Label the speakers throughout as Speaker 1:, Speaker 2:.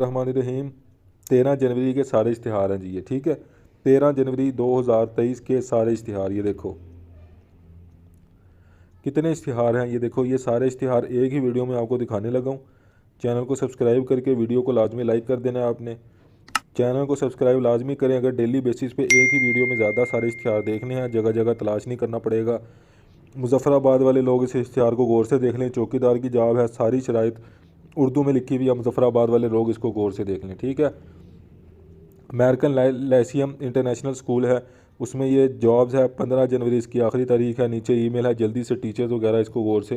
Speaker 1: रहमान रहीम। 13 जनवरी के सारे इश्तिहार हैं जी ये, ठीक है। 13 जनवरी 2023 के सारे इश्तिहार, ये देखो कितने इश्तिहार हैं। ये देखो ये सारे इश्तिहार एक ही वीडियो में आपको दिखाने लगा हूँ। चैनल को सब्सक्राइब करके वीडियो को लाजमी लाइक कर देना है आपने। चैनल को सब्सक्राइब लाजमी करें अगर डेली बेसिस पे एक ही वीडियो में ज़्यादा सारे इश्तिहार देखने हैं, जगह जगह तलाश नहीं करना पड़ेगा। मुजफ्फराबाद वाले लोग इस इश्तिहार को गौर से देख लें, चौकीदार की जॉब है, सारी शराइत उर्दू में लिखी हुई है, मुजफ्फराबाद वाले लोग इसको गौर से देख लें, ठीक है। अमेरिकन लैसियम इंटरनेशनल स्कूल है, उसमें ये जॉब्स है। 15 जनवरी इसकी आखिरी तारीख है। नीचे ईमेल है, जल्दी से टीचर्स वगैरह इसको गौर से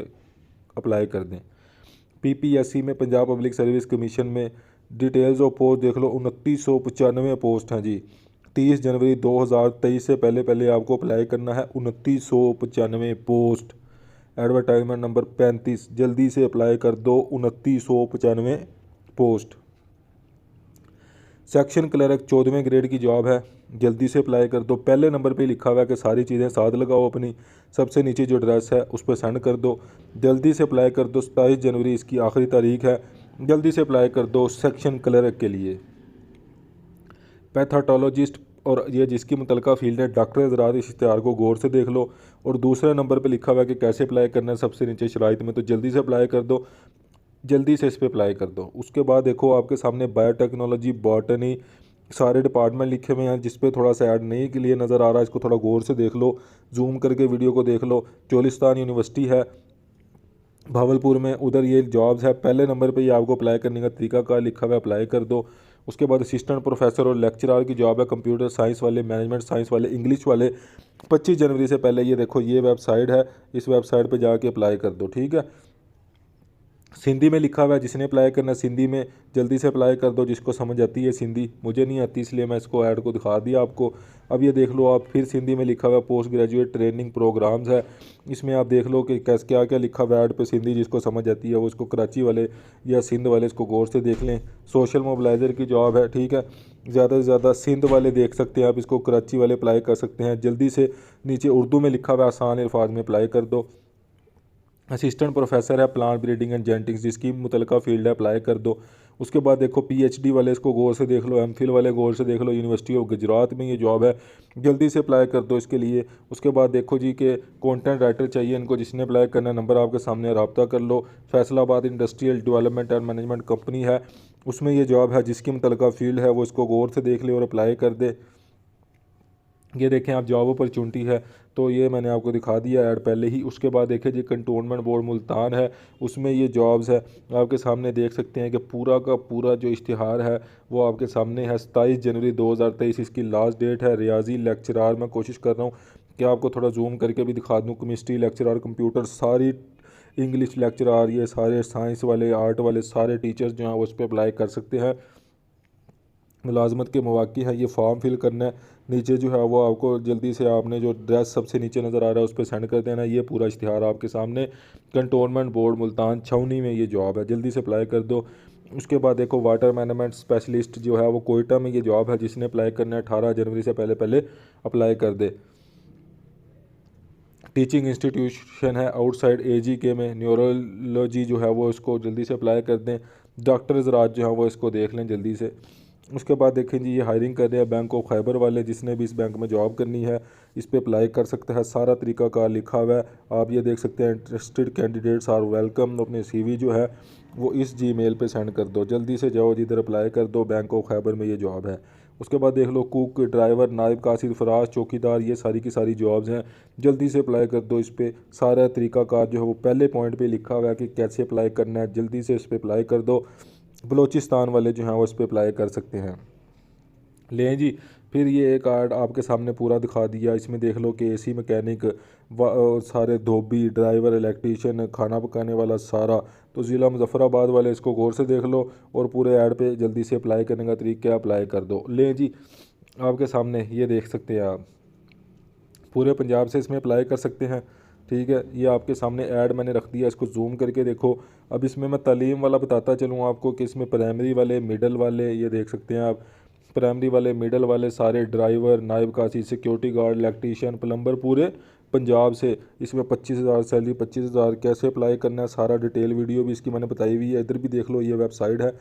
Speaker 1: अप्लाई कर दें। पीपीएससी में, पंजाब पब्लिक सर्विस कमीशन में डिटेल्स ऑफ पोस्ट देख लो, 2995 पोस्ट हैं जी। 30 जनवरी 2023 से पहले पहले आपको अप्लाई करना है। 2995 पोस्ट। एडवर्टाइजमेंट नंबर 35, जल्दी से अप्लाई कर दो। 2995 पोस्ट। सेक्शन क्लर्क 14वें ग्रेड की जॉब है, जल्दी से अप्लाई कर दो। पहले नंबर पे लिखा हुआ है कि सारी चीज़ें साथ लगाओ अपनी, सबसे नीचे जो एड्रेस है उस पर सेंड कर दो, जल्दी से अप्लाई कर दो। 27 जनवरी इसकी आखिरी तारीख है, जल्दी से अप्लाई कर दो सेक्शन क्लर्क के लिए। पैथाटोलॉजिस्ट और ये जिसकी मुतलका फील्ड है, डॉक्टर हज़रात इस इश्तिहार को गौर से देख लो। और दूसरे नंबर पे लिखा हुआ है कि कैसे अप्लाई करना है, सबसे नीचे शराइत में, तो जल्दी से अप्लाई कर दो, जल्दी से इस पर अप्लाई कर दो। उसके बाद देखो आपके सामने बायोटेक्नोलॉजी, बॉटनी, सारे डिपार्टमेंट लिखे हुए हैं, जिस पे थोड़ा सा ऐड नहीं क्लियर नज़र आ रहा है, इसको थोड़ा गौर से देख लो, जूम करके वीडियो को देख लो। चोलिस्तान यूनिवर्सिटी है भावलपुर में, उधर ये जॉब्स है। पहले नंबर पे ये आपको अप्लाई करने का तरीका का लिखा हुआ है, अप्लाई कर दो। उसके बाद असिस्टेंट प्रोफेसर और लेक्चरर की जॉब है, कंप्यूटर साइंस वाले, मैनेजमेंट साइंस वाले, इंग्लिश वाले। 25 जनवरी से पहले ये देखो ये वेबसाइट है, इस वेबसाइट पे जाके अप्लाई कर दो, ठीक है। सिंधी में लिखा हुआ है, जिसने अप्लाई करना सिंधी में जल्दी से अप्लाई कर दो, जिसको समझ आती है सिंधी। मुझे नहीं आती इसलिए मैं इसको ऐड को दिखा दिया आपको। अब ये देख लो आप, फिर सिंधी में लिखा हुआ है पोस्ट ग्रेजुएट ट्रेनिंग प्रोग्राम्स है, इसमें आप देख लो कि कैसे क्या क्या लिखा हुआ है ऐड पे सिंधी। जिसको समझ आती है वो इसको, कराची वाले या सिंध वाले इसको गौर से देख लें। सोशल मोबिलाइज़र की जॉब है, ठीक है। ज़्यादा से ज़्यादा सिंध वाले देख सकते हैं आप इसको, कराची वाले अप्लाई कर सकते हैं। जल्दी से नीचे उर्दू में लिखा हुआ है, आसान अल्फाज में अप्लाई कर दो। असिस्टेंट प्रोफेसर है प्लांट ब्रीडिंग एंड जेनेटिक्स, जिसकी मुतलका फील्ड है, अप्लाई कर दो। उसके बाद देखो पीएचडी वाले इसको गौर से देख लो, एमफिल वाले गौर से देख लो, यूनिवर्सिटी ऑफ गुजरात में ये जॉब है, जल्दी से अप्लाई कर दो इसके लिए। उसके बाद देखो जी कि कंटेंट राइटर चाहिए इनको, जिसने अप्लाई करना नंबर आपके सामने, रब्ता कर लो। Faisalabad industrial development and management company है, उसमें ये जॉब है, जिसकी मुतलका फील्ड है वो इसको गौर से देख ले और अप्लाई कर दे। ये देखें आप, जॉब अपॉर्चुनिटी है, तो ये मैंने आपको दिखा दिया ऐड पहले ही। उसके बाद देखें जी कंटोनमेंट बोर्ड मुल्तान है, उसमें ये जॉब्स है, आपके सामने देख सकते हैं कि पूरा का पूरा जो इश्तिहार है वो आपके सामने है। 27 जनवरी 2023 इसकी लास्ट डेट है। रियाजी लेक्चरार, मैं कोशिश कर रहा हूँ कि आपको थोड़ा जूम करके भी दिखा दूँ। केमिस्ट्री लेक्चरार, कंप्यूटर, सारी इंग्लिश लेक्चरार, ये सारे साइंस वाले, आर्ट वाले सारे टीचर्स जो हैं वो उस पर अप्लाई कर सकते हैं। मुलाजमत के मौक़े हैं, ये फॉर्म फिल करना है। नीचे जो है वो आपको जल्दी से, आपने जो ड्रेस सबसे नीचे नज़र आ रहा है उस पर सेंड कर देना। ये पूरा इश्तिहार आपके सामने, कंटोनमेंट बोर्ड मुल्तान छावनी में ये जॉब है, जल्दी से अप्लाई कर दो। उसके बाद देखो वाटर मैनेजमेंट स्पेशलिस्ट जो है वो कोयटा में ये जॉब है, जिसने अप्लाई करना है 18 जनवरी से पहले पहले अप्लाई कर दे। टीचिंग इंस्टीट्यूशन है आउटसाइड एजीके में, न्यूरोलॉजी जो है वो इसको जल्दी से अप्लाई कर दें। डॉक्टर हज़रात जो हैं वो इसको देख लें जल्दी से। उसके बाद देखें जी ये हायरिंग कर रहे हैं बैंक ऑफ खैबर वाले, जिसने भी इस बैंक में जॉब करनी है इस पर अप्लाई कर सकता है। सारा तरीका कार लिखा हुआ है, आप ये देख सकते हैं। Interested candidates are welcome. अपने सीवी जो है वो इस जीमेल पे सेंड कर दो, जल्दी से जाओ जिधर अप्लाई कर दो, बैंक ऑफ खैबर में ये जॉब है। उसके बाद देख लो कुक, ड्राइवर, नायब कासिर, फराज, चौकीदार, ये सारी की सारी जॉब्स हैं, जल्दी से अप्लाई कर दो। इस पर सारा तरीकाकार जो है वो पहले पॉइंट पे लिखा हुआ है कि कैसे अप्लाई करना है, जल्दी से इस पर अप्लाई कर दो। बलूचिस्तान वाले जो हैं वो इस पर अप्लाई कर सकते हैं। लें जी, फिर ये एक कार्ड आपके सामने पूरा दिखा दिया। इसमें देख लो कि एसी मैकेनिक, सारे धोबी, ड्राइवर, इलेक्ट्रीशियन, खाना पकाने वाला सारा। तो ज़िला मुजफ्फराबाद वाले इसको गौर से देख लो और पूरे ऐड पे जल्दी से अप्लाई करने का तरीका अप्लाई कर दो। लें जी, आपके सामने ये देख सकते हैं आप, पूरे पंजाब से इसमें अप्लाई कर सकते हैं, ठीक है। ये आपके सामने ऐड मैंने रख दिया, इसको जूम करके देखो। अब इसमें मैं तालीम वाला बताता चलूँ आपको कि इसमें प्राइमरी वाले, मिडल वाले, ये देख सकते हैं आप, प्राइमरी वाले, मिडल वाले सारे, ड्राइवर, नायब कासी, सिक्योरिटी गार्ड, इलेक्ट्रीशियन, प्लम्बर, पूरे पंजाब से। इसमें 25,000 सैलरी, 25,000 कैसे अप्लाई करना है, सारा डिटेल वीडियो भी इसकी मैंने बताई हुई है। इधर भी देख लो, ये वेबसाइट है,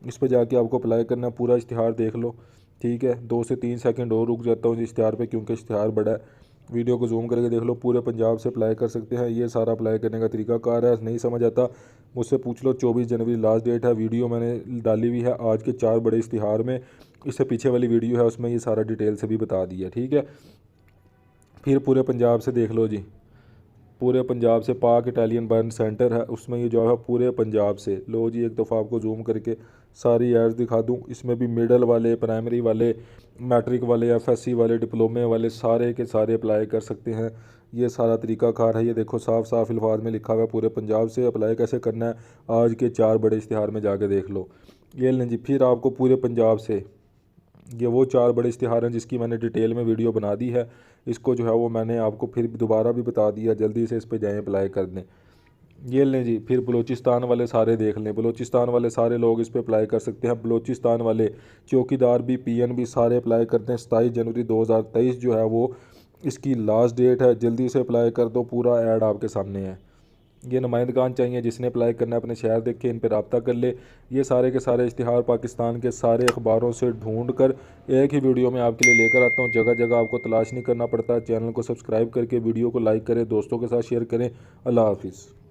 Speaker 1: इस पर जाके आपको अप्लाई करना है। पूरा इश्तिहार देख लो, ठीक है। 2 से 3 सेकंड और रुक जाता हूँ इस इश्तिहार पे क्योंकि इश्तिहार बड़ा है। वीडियो को जूम करके देख लो, पूरे पंजाब से अप्लाई कर सकते हैं। ये सारा अप्लाई करने का तरीकाकार है। नहीं समझ आता मुझसे पूछ लो। 24 जनवरी लास्ट डेट है। वीडियो मैंने डाली हुई है आज के 4 बड़े इश्तिहार में। इससे पीछे वाली वीडियो है उसमें ये सारा डिटेल से भी बता दिया, ठीक है। फिर पूरे पंजाब से देख लो जी, पूरे पंजाब से पाक इटालियन बर्न सेंटर है, उसमें ये जो है पूरे पंजाब से। लो जी, एक दफ़ा आपको जूम करके सारी एड्स दिखा दूँ। इसमें भी मिडल वाले, प्राइमरी वाले, मैट्रिक वाले, एफएससी वाले, डिप्लोमे वाले सारे के सारे अप्लाई कर सकते हैं। ये सारा तरीकाकार है। ये देखो साफ साफ अल्फाज में लिखा हुआ है पूरे पंजाब से अप्लाई कैसे करना है। आज के 4 बड़े इश्तिहार में जाके देख लो। ये लें जी, फिर आपको पूरे पंजाब से ये वो 4 बड़े इश्तिहार हैं जिसकी मैंने डिटेल में वीडियो बना दी है। इसको जो है वो मैंने आपको फिर दोबारा भी बता दिया, जल्दी से इस पे जाएं अप्लाई कर दें। ये लें जी, फिर बलूचिस्तान वाले सारे देख लें। बलूचिस्तान वाले सारे लोग इस पे अप्लाई कर सकते हैं। बलूचिस्तान वाले चौकीदार भी, पीएन भी सारे अप्लाई करते हैं। 27 जनवरी 2023 जो है वो इसकी लास्ट डेट है। जल्दी से अप्लाई कर दो, पूरा ऐड आपके सामने है। ये नुमाइंदगान चाहिए, जिसने अप्लाई करना है अपने शहर देख के इन पर रब्ता कर ले। ये सारे के सारे इश्तिहार पाकिस्तान के सारे अखबारों से ढूंढ कर एक ही वीडियो में आपके लिए लेकर आता हूँ। जगह जगह आपको तलाश नहीं करना पड़ता। चैनल को सब्सक्राइब करके वीडियो को लाइक करें, दोस्तों के साथ शेयर करें। अल्लाह हाफिज़।